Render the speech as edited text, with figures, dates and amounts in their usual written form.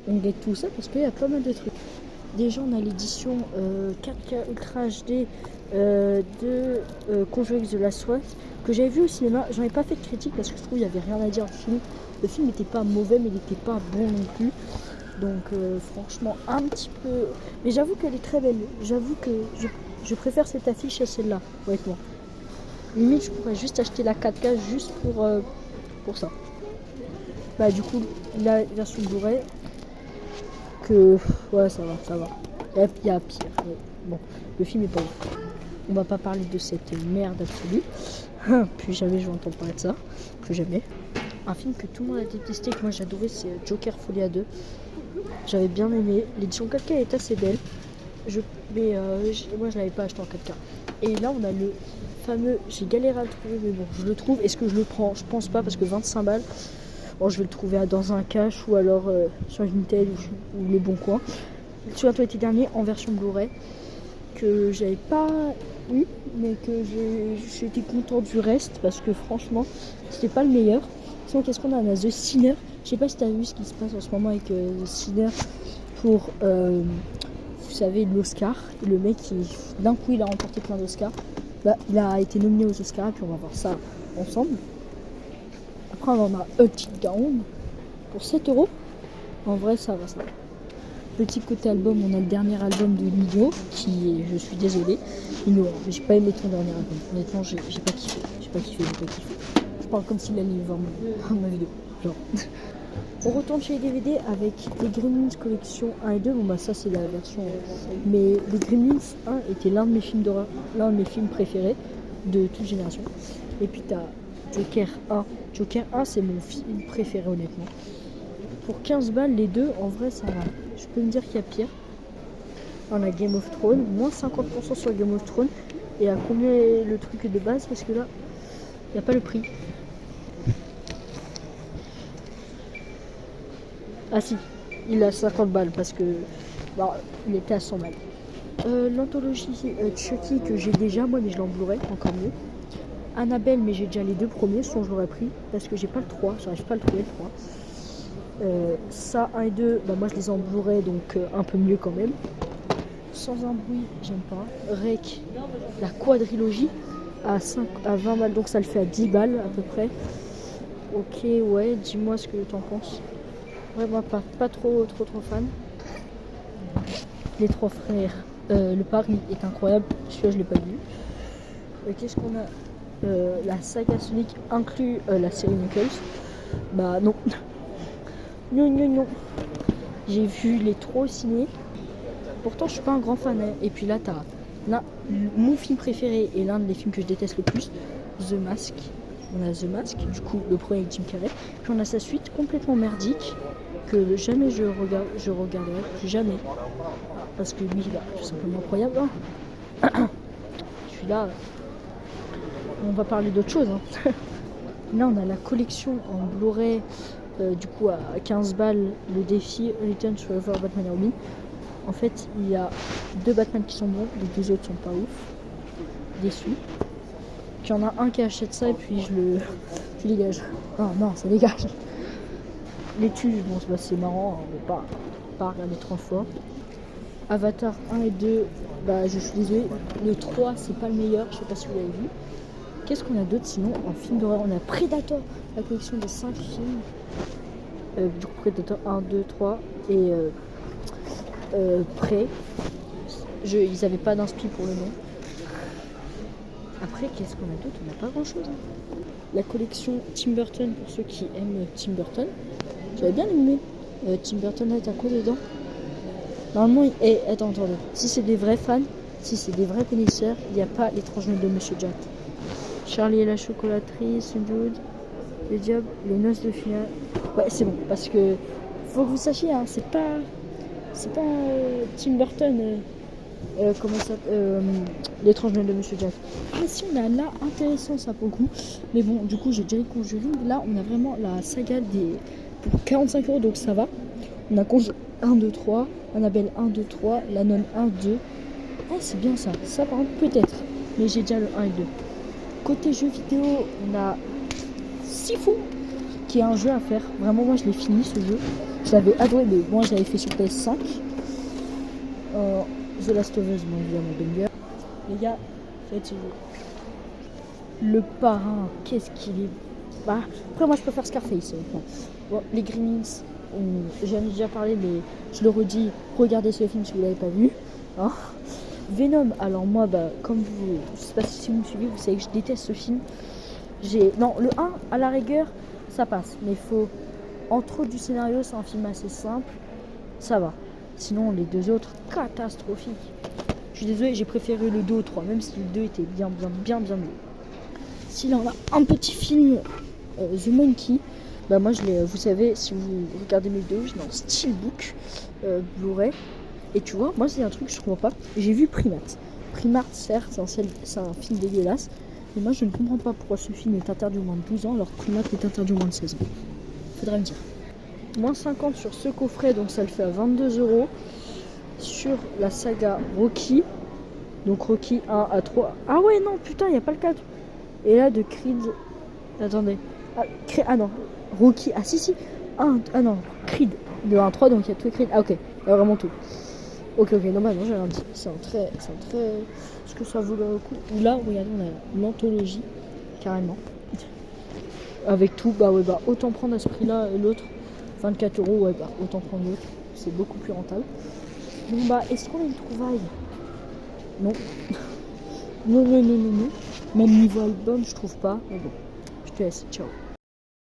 on get tout ça parce qu'il y a pas mal de trucs. Déjà, on a l'édition 4K Ultra HD de Conjuring the Last One que j'avais vu au cinéma. J'en ai pas fait de critique parce que je trouve qu'il y avait rien à dire du film. Le film n'était pas mauvais, mais il n'était pas bon non plus. Donc franchement, un petit peu... Mais j'avoue qu'elle est très belle. J'avoue que je préfère cette affiche à celle-là, honnêtement. Limite, je pourrais juste acheter la 4K juste pour ça. Bah du coup, la version Blu-ray, que... Ouais, ça va. Il y a pire. Mais bon, le film est pas ouf. On va pas parler de cette merde absolue. Plus jamais je vais entendre parler de ça. Plus jamais. Un film que tout le monde a détesté, que moi j'adorais, c'est Joker Folia 2. J'avais bien aimé. L'édition 4K est assez belle. Moi je l'avais pas acheté en 4K. Et là on a le fameux, j'ai galéré à le trouver, mais bon, je le trouve. Est-ce que je le prends? Je pense pas, parce que 25 balles. Bon, je vais le trouver dans un cache ou alors sur Vinted ou Le Bon Coin. Souviens-toi l'été dernier en version Blu-ray, que j'avais pas eu, mais que j'étais content du reste parce que franchement c'était pas le meilleur. Sinon, qu'est-ce qu'on a? On a The Sinner. Je sais pas si t'as vu ce qui se passe en ce moment avec The Sinner pour vous savez, l'Oscar. Le mec d'un coup il a remporté plein d'Oscars. Bah, il a été nominé aux Oscars et puis on va voir ça ensemble. Après on a Upside Down pour 7€. En vrai ça va. Petit côté album, on a le dernier album de Nino qui est, je suis désolée, Nino, j'ai pas aimé ton dernier album. Honnêtement, j'ai pas kiffé. Je parle comme s'il allait voir ma vidéo. Genre. On retourne chez les DVD avec les Gremlins collection 1 et 2. Bon bah ça c'est la version. Mais les Gremlins 1 était l'un de mes films d'horreur, l'un de mes films préférés de toute génération. Et puis t'as Joker 1. Joker 1 c'est mon film préféré honnêtement. Pour 15 balles les deux, en vrai ça va. Je peux me dire qu'il y a pire. On a Game of Thrones, moins 50% sur Game of Thrones. Et à combien est le truc de base? Parce que là, il n'y a pas le prix. Ah si, il a 50 balles parce que il était à 100 balles. L'anthologie Chucky que j'ai déjà, moi, mais je l'ai en Blu-ray, encore mieux. Annabelle, mais j'ai déjà les deux premiers, sinon je l'aurais pris parce que j'ai pas le 3, j'arrive pas à le trouver le 3. Ça 1 et 2, bah moi je les ai en Blu-ray donc un peu mieux quand même. Sans un bruit, j'aime pas. Rec, la quadrilogie à 20 balles, donc ça le fait à 10 balles à peu près. Ok, ouais, dis-moi ce que t'en penses. Ouais, moi pas trop fan. Les trois frères, le pari est incroyable, celui-là je l'ai pas vu. Qu'est-ce qu'on a? La saga Sonic inclut la série Knuckles. Bah non. Non. J'ai vu les trois au ciné. Pourtant, je suis pas un grand fan. Hein. Et puis là, t'as mon film préféré et l'un des films que je déteste le plus, The Mask. On a The Mask, du coup, le premier avec Jim Carrey. Puis on a sa suite complètement merdique que jamais je regarderai. Jamais. Parce que lui, il est tout simplement incroyable. Hein. Celui-là, on va parler d'autre chose. Hein. Là, on a la collection en Blu-ray. Du coup à 15 balles le défi Return to Forever Batman et Robin. En fait il y a 2 Batman qui sont bons, les 2 autres sont pas ouf, déçu. Puis il y en a un qui achète ça et puis je dégage. Non ça dégage. Les tues, bon c'est marrant, on ne va pas regarder 30 fois. Avatar 1 et 2, bah je suis désolée, le 3 c'est pas le meilleur, je sais pas si vous l'avez vu. Qu'est-ce qu'on a d'autre sinon en film d'horreur? On a Predator, la collection de 5 films. Du coup Predator 1, 2, 3 et Prey. Ils n'avaient pas d'inspi pour le nom. Après qu'est-ce qu'on a d'autre? On n'a pas grand chose. Hein. La collection Tim Burton pour ceux qui aiment Tim Burton. J'avais bien aimé. Tim Burton là, t'as quoi dedans? Normalement, attends. Si c'est des vrais fans, si c'est des vrais connaisseurs, il n'y a pas l'étrange Noël de Monsieur Jack. Charlie et la chocolaterie, Jude, les diables, les noces de finale. Ouais, c'est bon, parce que faut que vous sachiez, hein, c'est pas Tim Burton, comment ça, l'étrange Noël de Monsieur Jack. Ah si, on a là, intéressant ça pour le coup. Mais bon, du coup, j'ai déjà les Conjuring. Là, on a vraiment la saga pour 45€, donc ça va. On a Conjuring 1, 2, 3, Annabelle 1, 2, 3, La Nonne 1, 2. Ah, c'est bien ça. Ça, par contre, peut-être. Mais j'ai déjà le 1 et 2. Côté jeux vidéo, on a Sifu, qui est un jeu à faire. Vraiment, moi, je l'ai fini, ce jeu. J'avais adoré, mais moi j'avais fait sur PS5. The Last of Us, bon, évidemment, banger. Les gars, faites ce jeu. Le parrain, qu'est-ce qu'il est. Bah, après, moi je préfère Scarface. Bon, les Gremlins, j'en ai déjà parlé, mais je le redis, regardez ce film si vous ne l'avez pas vu. Hein. Venom, alors moi, bah, comme vous, je sais pas si vous me suivez, vous savez que je déteste ce film. Non, le 1, à la rigueur, ça passe, mais il faut. Entre autres du scénario, c'est un film assez simple, ça va. Sinon, les deux autres, catastrophiques. Je suis désolé, j'ai préféré le 2 au 3, même si le 2 était bien mieux. Si là, on a un petit film, The Monkey, bah moi, vous savez, si vous regardez mes vidéos, je l'ai en steelbook, Blu-ray. Et tu vois, moi, c'est un truc que je comprends pas. J'ai vu Primate. Primate, certes, c'est un film dégueulasse. Mais moi, je ne comprends pas pourquoi ce film est interdit au moins de 12 ans, alors que Primate est interdit au moins de 16 ans. Faudrait me dire. Moins 50 sur ce coffret, donc ça le fait à 22€. Sur la saga Rocky. Donc Rocky 1 à 3. Ah ouais, non, putain, il n'y a pas le 4. Et là, de Creed. Attendez. Ah non. Rocky. Ah si. Ah non. Creed. De 1 à 3, donc il y a tous les Creed. Ah ok. Il y a vraiment tout. Ok, non, bah non, j'ai rien dit. C'est un très. Est-ce que ça vaut le coup? Là, regardez, on a l'anthologie, carrément. Avec tout, bah ouais, bah autant prendre à ce prix-là et l'autre. 24€, ouais, bah autant prendre l'autre. C'est beaucoup plus rentable. Bon, bah, est-ce qu'on a une trouvaille? Non. non. Même niveau album, je trouve pas. Mais bon, je te laisse. Ciao.